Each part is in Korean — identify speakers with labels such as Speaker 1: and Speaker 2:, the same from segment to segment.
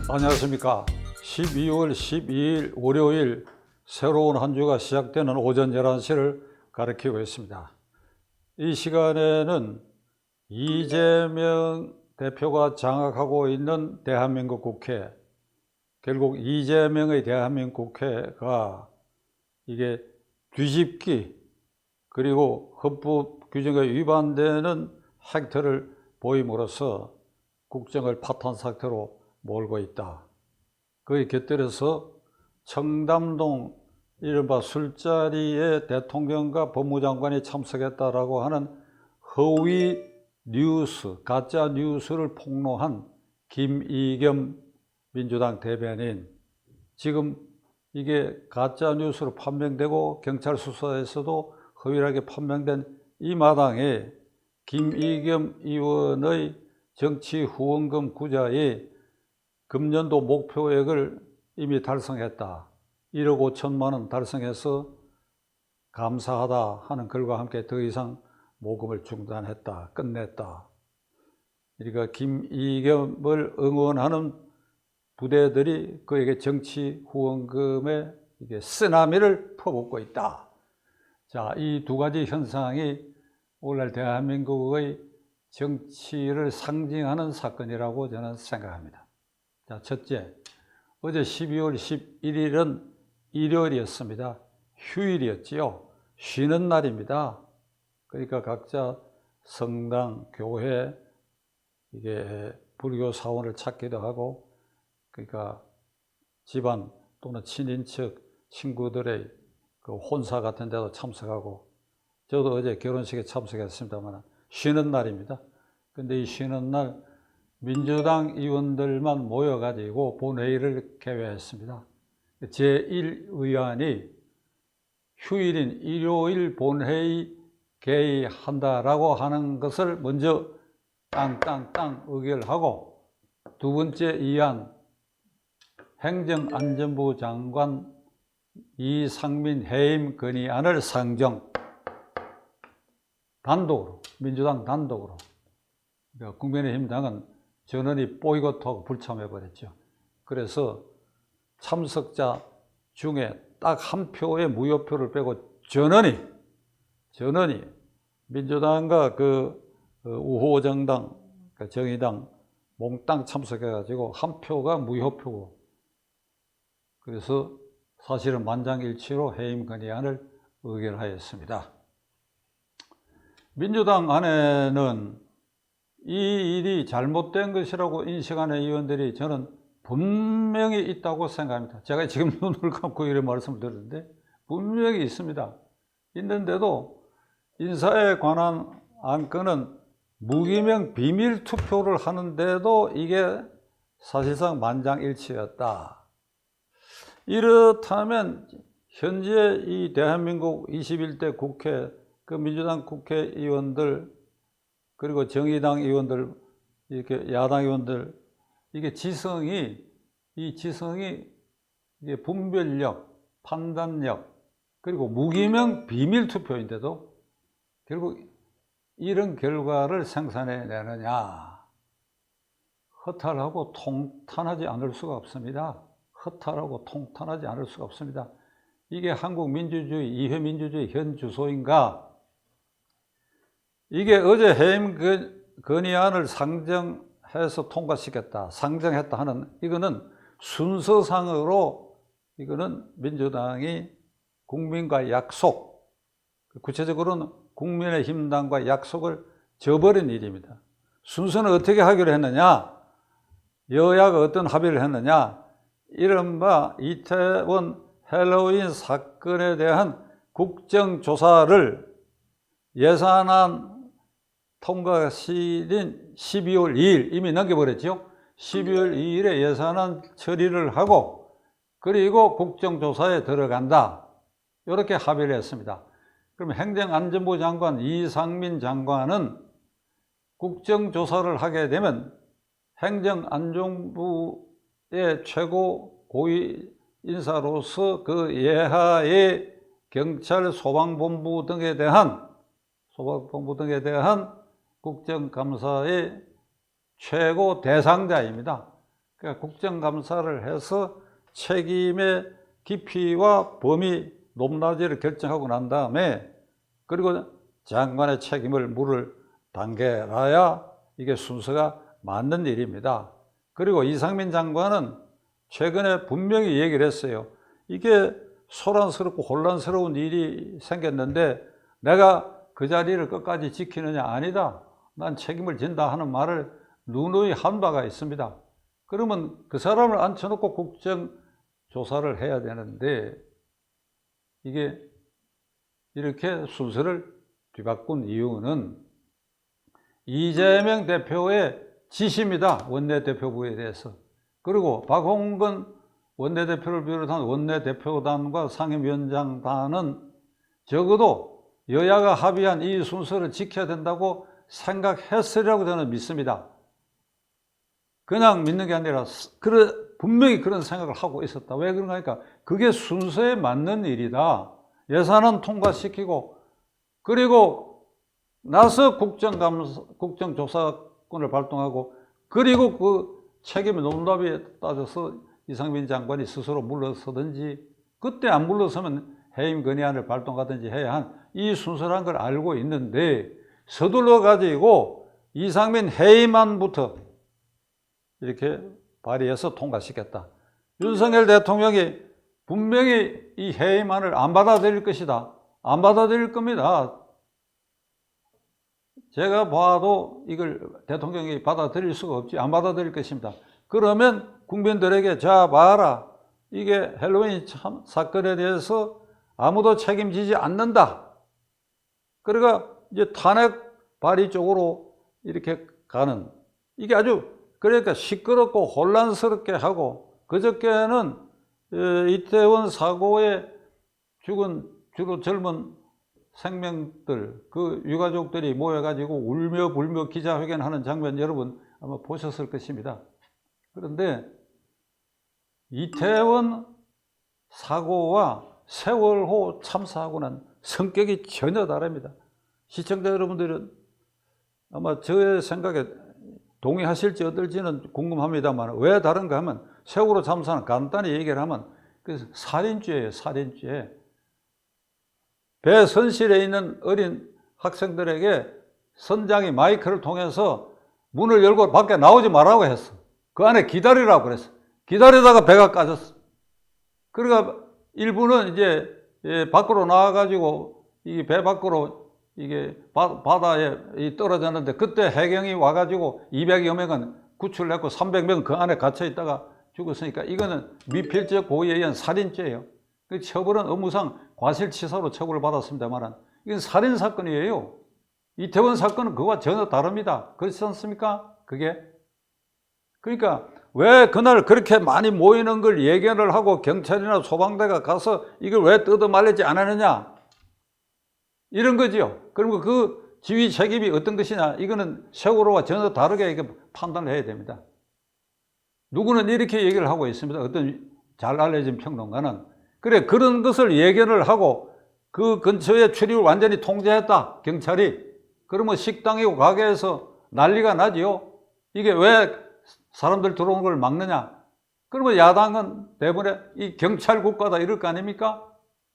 Speaker 1: 안녕하십니까. 12월 12일 월요일 새로운 한 주가 시작되는 오전 11시를 가리키고 있습니다. 이 시간에는 이재명 대표가 장악하고 있는 대한민국 국회, 결국 이재명의 대한민국 국회가 이게 뒤집기 그리고 헌법 규정에 위반되는 행태를 보임으로써 국정을 파탄 상태로 몰고 있다. 그에 곁들여서 청담동 이른바 술자리에 대통령과 법무장관이 참석했다라고 하는 허위 뉴스, 가짜 뉴스를 폭로한 김의겸 민주당 대변인, 지금 이게 가짜 뉴스로 판명되고 경찰 수사에서도 허위하게 판명된 이 마당에 김의겸 의원의 정치 후원금 구자에 금년도 목표액을 이미 달성했다. 1억 5천만 원 달성해서 감사하다 하는 글과 함께 더 이상 모금을 중단했다. 끝냈다. 그러니까 김의겸을 응원하는 부대들이 그에게 정치 후원금에 이게 쓰나미를 퍼붓고 있다. 자, 이 두 가지 현상이 오늘날 대한민국의 정치를 상징하는 사건이라고 저는 생각합니다. 자, 첫째, 어제 12월 11일은 일요일이었습니다. 휴일이었지요. 쉬는 날입니다. 그러니까 각자 성당, 교회, 이게 불교 사원을 찾기도 하고, 그러니까 집안 또는 친인척, 친구들의 그 혼사 같은 데도 참석하고, 저도 어제 결혼식에 참석했습니다만 쉬는 날입니다. 근데 이 쉬는 날 민주당 의원들만 모여가지고 본회의를 개회했습니다. 제1의안이 휴일인 일요일 본회의 개의한다라고 하는 것을 먼저 땅땅땅 의결하고, 두 번째 의안 행정안전부 장관 이상민 해임 건의안을 상정, 단독으로, 민주당 단독으로. 그러니까 국민의힘당은 전원이 보이콧하고 불참해버렸죠. 그래서 참석자 중에 딱 한 표의 무효표를 빼고 전원이 민주당과 그 우호정당, 정의당 몽땅 참석해가지고 한 표가 무효표고, 그래서 사실은 만장일치로 해임 건의안을 의결하였습니다. 민주당 안에는 이 일이 잘못된 것이라고 인식하는 의원들이 저는 분명히 있다고 생각합니다. 제가 지금 눈을 감고 이런 말씀을 드렸는데 분명히 있습니다. 있는데도 인사에 관한 안건은 무기명 비밀 투표를 하는데도 이게 사실상 만장일치였다. 이렇다면 현재 이 대한민국 21대 국회, 그 민주당 국회의원들 그리고 정의당 의원들, 이렇게 야당 의원들, 이게 지성이 이게 분별력, 판단력, 그리고 무기명 비밀 투표인데도 결국 이런 결과를 생산해내느냐. 허탈하고 통탄하지 않을 수가 없습니다. 허탈하고 통탄하지 않을 수가 없습니다. 이게 한국 민주주의, 이회 민주주의 현 주소인가? 이게 어제 해임 건의안을 상정해서 통과시켰다, 상정했다 하는, 이거는 순서상으로 이거는 민주당이 국민과 약속, 구체적으로는 국민의힘당과 약속을 저버린 일입니다. 순서는 어떻게 하기로 했느냐? 여야가 어떤 합의를 했느냐? 이른바 이태원 헬로윈 사건에 대한 국정조사를 예산안 통과시일인 12월 2일 이미 넘겨버렸죠. 12월 2일에 예산안 처리를 하고 그리고 국정조사에 들어간다. 이렇게 합의를 했습니다. 그럼 행정안전부 장관 이상민 장관은 국정조사를 하게 되면 행정안전부의 최고 고위 인사로서 그 예하의 경찰 소방본부 등에 대한 국정감사의 최고 대상자입니다. 그러니까 국정감사를 해서 책임의 깊이와 범위 높낮이를 결정하고 난 다음에 그리고 장관의 책임을 물을 단계라야 이게 순서가 맞는 일입니다. 그리고 이상민 장관은 최근에 분명히 얘기를 했어요. 이게 소란스럽고 혼란스러운 일이 생겼는데 내가 그 자리를 끝까지 지키느냐? 아니다. 난 책임을 진다 하는 말을 누누이 한 바가 있습니다. 그러면 그 사람을 앉혀놓고 국정조사를 해야 되는데 이게 이렇게 순서를 뒤바꾼 이유는 이재명 대표의 지시입니다. 원내대표부에 대해서. 그리고 박홍근 원내대표를 비롯한 원내대표단과 상임위원장단은 적어도 여야가 합의한 이 순서를 지켜야 된다고 생각했으리라고 저는 믿습니다. 그냥 믿는 게 아니라 분명히 그런 생각을 하고 있었다. 왜 그런가 하니까 그게 순서에 맞는 일이다. 예산은 통과시키고 그리고 나서 국정조사권을 발동하고 그리고 그 책임의 논답에 따져서 이상민 장관이 스스로 물러서든지 그때 안 물러서면 해임 건의안을 발동하든지 해야 한 이 순서란 걸 알고 있는데 서둘러 가지고 이상민 해임안부터 이렇게 발의해서 통과시켰다. 윤석열 대통령이 분명히 이 해임안을 안 받아들일 것이다. 안 받아들일 겁니다. 제가 봐도 이걸 대통령이 받아들일 수가 없지. 안 받아들일 것입니다. 그러면 국민들에게 자 봐라. 이게 헬로윈 사건에 대해서 아무도 책임지지 않는다. 그러니까 이제 탄핵 발의 쪽으로 이렇게 가는 이게 아주 그러니까 시끄럽고 혼란스럽게 하고 그저께는 이태원 사고에 죽은 주로 젊은 생명들 그 유가족들이 모여가지고 울며 불며 기자회견하는 장면 여러분 아마 보셨을 것입니다. 그런데 이태원 사고와 세월호 참사하고는 성격이 전혀 다릅니다. 시청자 여러분들은 아마 저의 생각에 동의하실지 어떨지는 궁금합니다만 왜 다른가 하면 세월호 참사는 간단히 얘기를 하면 그 살인죄예요. 살인죄. 배 선실에 있는 어린 학생들에게 선장이 마이크를 통해서 문을 열고 밖에 나오지 말라고 했어. 그 안에 기다리라고 그랬어. 기다리다가 배가 까졌어. 그러니까 일부는 이제 밖으로 나와가지고 이 배 밖으로 이게 바다에 떨어졌는데 그때 해경이 와가지고 200여 명은 구출했고 300명 그 안에 갇혀 있다가 죽었으니까 이거는 미필적 고의에 의한 살인죄예요. 그 처벌은 업무상 과실치사로 처벌을 받았습니다만 이건 살인사건이에요. 이태원 사건은 그와 전혀 다릅니다. 그렇지 않습니까? 그게. 그러니까 왜 그날 그렇게 많이 모이는 걸 예견을 하고 경찰이나 소방대가 가서 이걸 왜 뜯어말리지 않았느냐? 이런 거죠. 그리고 그 지휘 책임이 어떤 것이냐? 이거는 세월호와 전혀 다르게 이렇게 판단을 해야 됩니다. 누구는 이렇게 얘기를 하고 있습니다. 어떤 잘 알려진 평론가는. 그래, 그런 것을 예견을 하고 그 근처에 출입을 완전히 통제했다. 경찰이. 그러면 식당이고 가게에서 난리가 나지요. 이게 왜 사람들 들어오는 걸 막느냐? 그러면 야당은 대부분의 이 경찰 국가다 이럴 거 아닙니까?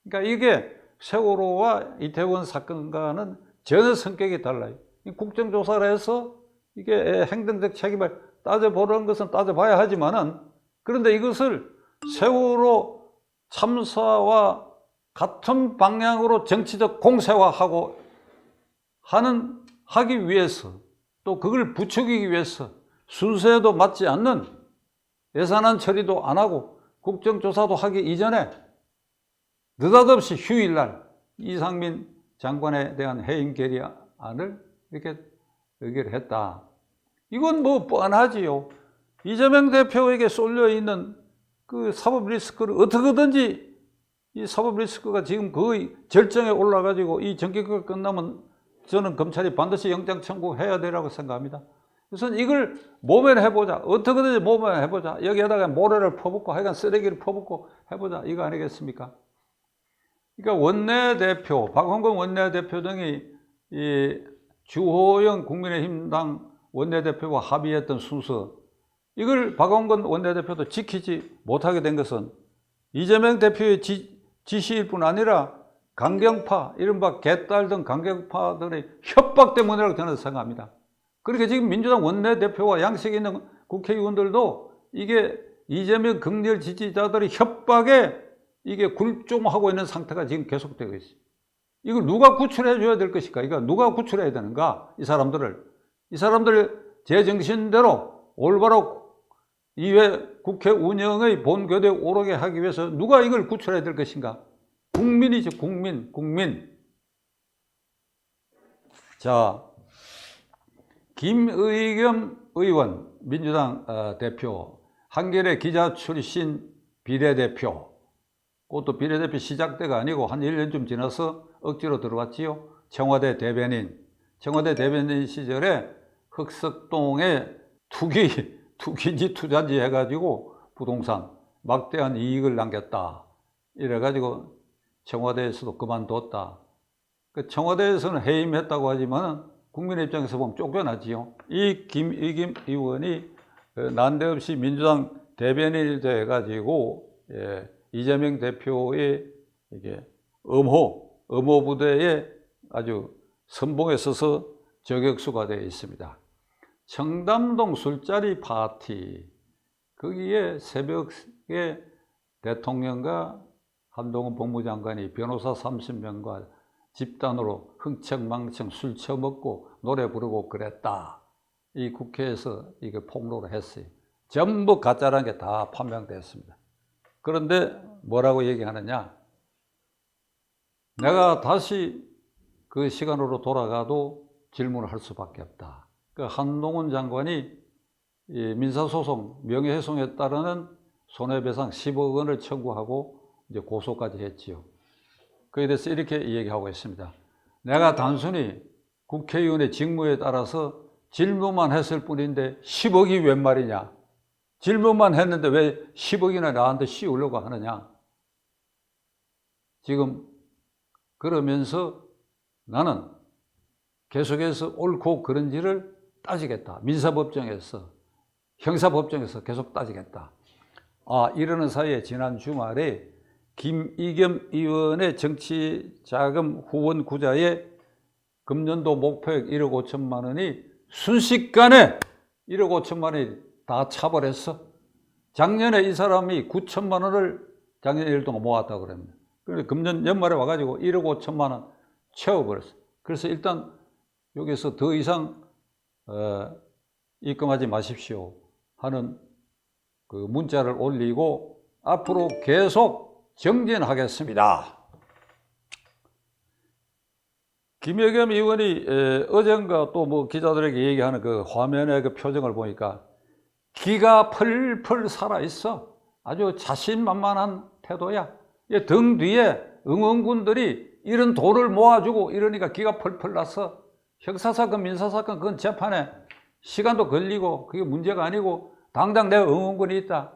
Speaker 1: 그러니까 이게 세월호와 이태원 사건과는 전혀 성격이 달라요. 국정조사를 해서 이게 행정적 책임을 따져보는 것은 따져봐야 하지만은 그런데 이것을 세월호 참사와 같은 방향으로 정치적 공세화하고 하기 위해서 또 그걸 부추기기 위해서 순서에도 맞지 않는 예산안 처리도 안 하고 국정조사도 하기 이전에 느닷없이 휴일날 이상민 장관에 대한 해임 결의안을 이렇게 의결했다. 이건 뭐 뻔하지요. 이재명 대표에게 쏠려있는 그 사법 리스크를 어떻게든지 이 사법 리스크가 지금 거의 절정에 올라가지고 이 정기가 끝나면 저는 검찰이 반드시 영장 청구해야 되라고 생각합니다. 우선 이걸 모면해보자. 어떻게든지 모면해보자. 여기에다가 모래를 퍼붓고 하여간 쓰레기를 퍼붓고 해보자. 이거 아니겠습니까? 그러니까 원내대표, 박홍근 원내대표 등이 이 주호영 국민의힘당 원내대표와 합의했던 순서 이걸 박원건 원내대표도 지키지 못하게 된 것은 이재명 대표의 지시일 뿐 아니라 강경파, 이른바 개딸 등 강경파들의 협박 때문이라고 저는 생각합니다. 그렇게 지금 민주당 원내대표와 양식이 있는 국회의원들도 이게 이재명 극렬 지지자들의 협박에 이게 굴종하고 있는 상태가 지금 계속되고 있어요. 이걸 누가 구출해 줘야 될 것인가? 이거 누가 구출해야 되는가? 이 사람들을 제 정신대로 올바로 이회 국회 운영의 본궤도에 오르게 하기 위해서 누가 이걸 구출해야 될 것인가? 국민이죠, 국민. 자, 김의겸 의원, 민주당 대표, 한겨레 기자 출신 비례대표, 그것도 비례대표 시작 때가 아니고 한 1년쯤 지나서 억지로 들어왔지요. 청와대 대변인 시절에 흑석동에 투기지 투자지 해가지고 부동산 막대한 이익을 남겼다. 이래가지고 청와대에서도 그만뒀다. 그 청와대에서는 해임했다고 하지만 국민의 입장에서 보면 쫓겨나지요. 이 김의겸 의원이 난데없이 민주당 대변인이 돼가지고 이재명 대표의 이게 음호 부대에 아주 선봉에 서서 저격수가 되어 있습니다. 청담동 술자리 파티, 거기에 새벽에 대통령과 한동훈 법무장관이 변호사 30명과 집단으로 흥청망청 술 처먹고 노래 부르고 그랬다. 이 국회에서 이게 폭로를 했어요. 전부 가짜라는 게 다 판명됐습니다. 그런데 뭐라고 얘기하느냐? 내가 다시 그 시간으로 돌아가도 질문을 할 수밖에 없다. 그 한동훈 장관이 민사소송, 명예훼손에 따르는 손해배상 10억 원을 청구하고 이제 고소까지 했지요. 그에 대해서 이렇게 얘기하고 있습니다. 내가 단순히 국회의원의 직무에 따라서 질문만 했을 뿐인데 10억이 웬 말이냐? 질문만 했는데 왜 10억이나 나한테 씌우려고 하느냐? 지금 그러면서 나는 계속해서 옳고 그른지를 따지겠다. 민사법정에서, 형사법정에서 계속 따지겠다. 이러는 사이에 지난 주말에 김의겸 의원의 정치자금 후원 구자에 금년도 목표액 1억 5천만 원이 순식간에 1억 5천만 원이 다 차버렸어. 작년에 이 사람이 9천만 원을 작년 1년 동안 모았다고 그럽니다. 그런데 금년 연말에 와가지고 1억 5천만 원 채워버렸어. 그래서 일단 여기서 더 이상 입금하지 마십시오 하는 그 문자를 올리고 앞으로 계속 정진하겠습니다. 김의겸 의원이 어젠가 또 뭐 기자들에게 얘기하는 그 화면의 그 표정을 보니까 기가 펄펄 살아있어. 아주 자신만만한 태도야. 등 뒤에 응원군들이 이런 돈을 모아주고 이러니까 기가 펄펄 났어. 형사사건, 민사사건 그건 재판에 시간도 걸리고 그게 문제가 아니고 당장 내 응원군이 있다.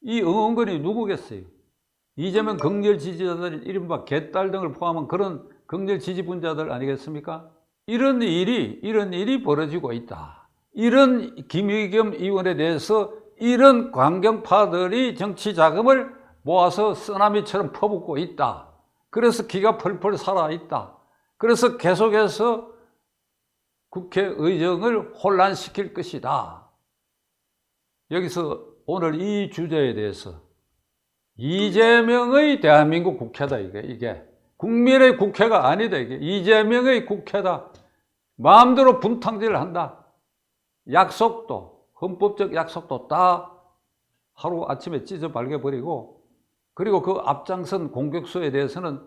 Speaker 1: 이 응원군이 누구겠어요? 이재명 극렬 지지자들, 이른바 개딸 등을 포함한 그런 극렬 지지분자들 아니겠습니까? 이런 일이 벌어지고 있다. 이런 김의겸 의원에 대해서 이런 강경파들이 정치 자금을 모아서 쓰나미처럼 퍼붓고 있다. 그래서 기가 펄펄 살아있다. 그래서 계속해서 국회 의정을 혼란시킬 것이다. 여기서 오늘 이 주제에 대해서 이재명의 대한민국 국회다. 이게 국민의 국회가 아니다. 이게 이재명의 국회다. 마음대로 분탕질을 한다. 약속도, 헌법적 약속도 다 하루아침에 찢어 발겨버리고, 그리고 그 앞장선 공격수에 대해서는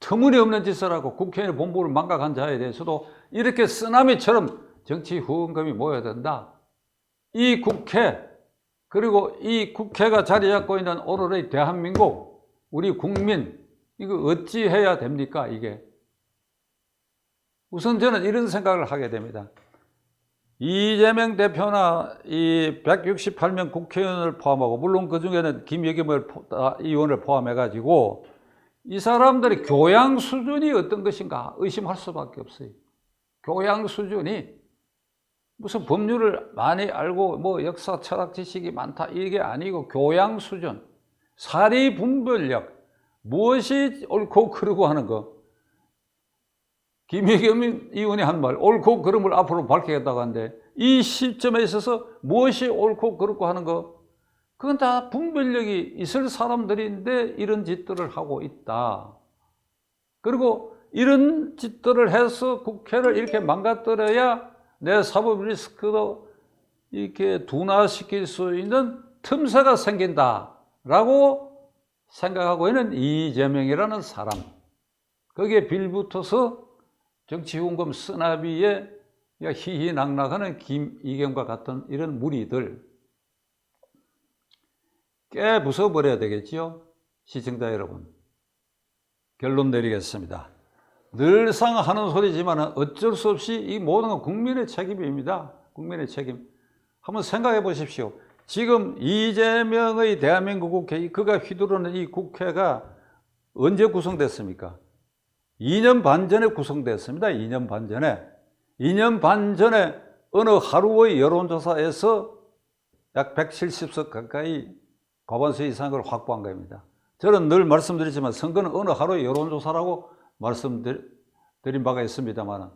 Speaker 1: 터무니없는 짓을 하고 국회의 본부를 망각한 자에 대해서도 이렇게 쓰나미처럼 정치 후원금이 모여야 된다. 이 국회, 그리고 이 국회가 자리 잡고 있는 오늘의 대한민국, 우리 국민, 이거 어찌 해야 됩니까, 이게? 우선 저는 이런 생각을 하게 됩니다. 이재명 대표나 이 168명 국회의원을 포함하고, 물론 그 중에는 김의겸 의원을 포함해가지고, 이 사람들의 교양 수준이 어떤 것인가 의심할 수밖에 없어요. 교양 수준이 무슨 법률을 많이 알고 뭐 역사 철학 지식이 많다 이게 아니고 교양 수준, 사리 분별력, 무엇이 옳고 그르고 하는 거. 김의겸 의원이 한 말, 옳고 그름을 앞으로 밝히겠다고 하는데 이 시점에 있어서 무엇이 옳고 그르고 하는 거, 그건 다 분별력이 있을 사람들인데 이런 짓들을 하고 있다. 그리고 이런 짓들을 해서 국회를 이렇게 망가뜨려야 내 사법 리스크도 이렇게 둔화시킬 수 있는 틈새가 생긴다라고 생각하고 있는 이재명이라는 사람, 거기에 빌붙어서 정치훈금 쓰나비에 희희낙낙하는 김의겸과 같은 이런 무리들 깨 부숴버려야 되겠지요. 시청자 여러분, 결론 내리겠습니다. 늘상 하는 소리지만 어쩔 수 없이 이 모든 건 국민의 책임입니다. 국민의 책임. 한번 생각해 보십시오. 지금 이재명의 대한민국 국회, 그가 휘두르는 이 국회가 언제 구성됐습니까? 2년 반 전에 구성됐습니다. 2년 반 전에. 2년 반 전에 어느 하루의 여론조사에서 약 170석 가까이 과반수 이상을 확보한 겁니다. 저는 늘 말씀드리지만 선거는 어느 하루의 여론조사라고 말씀드린 바가 있습니다만,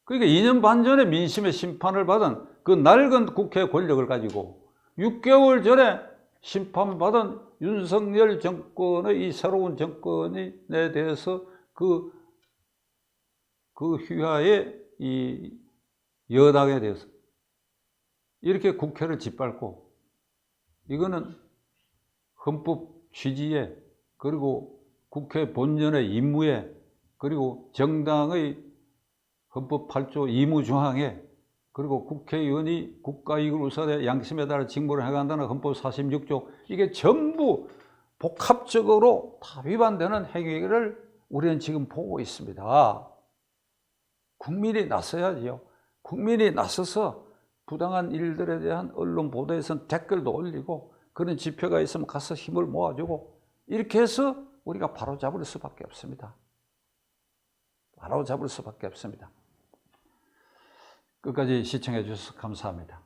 Speaker 1: 그러니까 2년 반 전에 민심의 심판을 받은 그 낡은 국회 권력을 가지고 6개월 전에 심판받은 윤석열 정권의 이 새로운 정권에 대해서 그 휘하의 이 여당에 대해서 이렇게 국회를 짓밟고, 이거는 헌법 취지에, 그리고 국회 본연의 임무에, 그리고 정당의 헌법 8조 의무조항에, 그리고 국회의원이 국가이익을 우선해 양심에 따라 직무를 해간다는 헌법 46조, 이게 전부 복합적으로 다 위반되는 행위를 우리는 지금 보고 있습니다. 국민이 나서야지요. 국민이 나서서 부당한 일들에 대한 언론 보도에서는 댓글도 올리고, 그런 지표가 있으면 가서 힘을 모아주고, 이렇게 해서 우리가 바로잡을 수밖에 없습니다. 바로잡을 수밖에 없습니다. 끝까지 시청해 주셔서 감사합니다.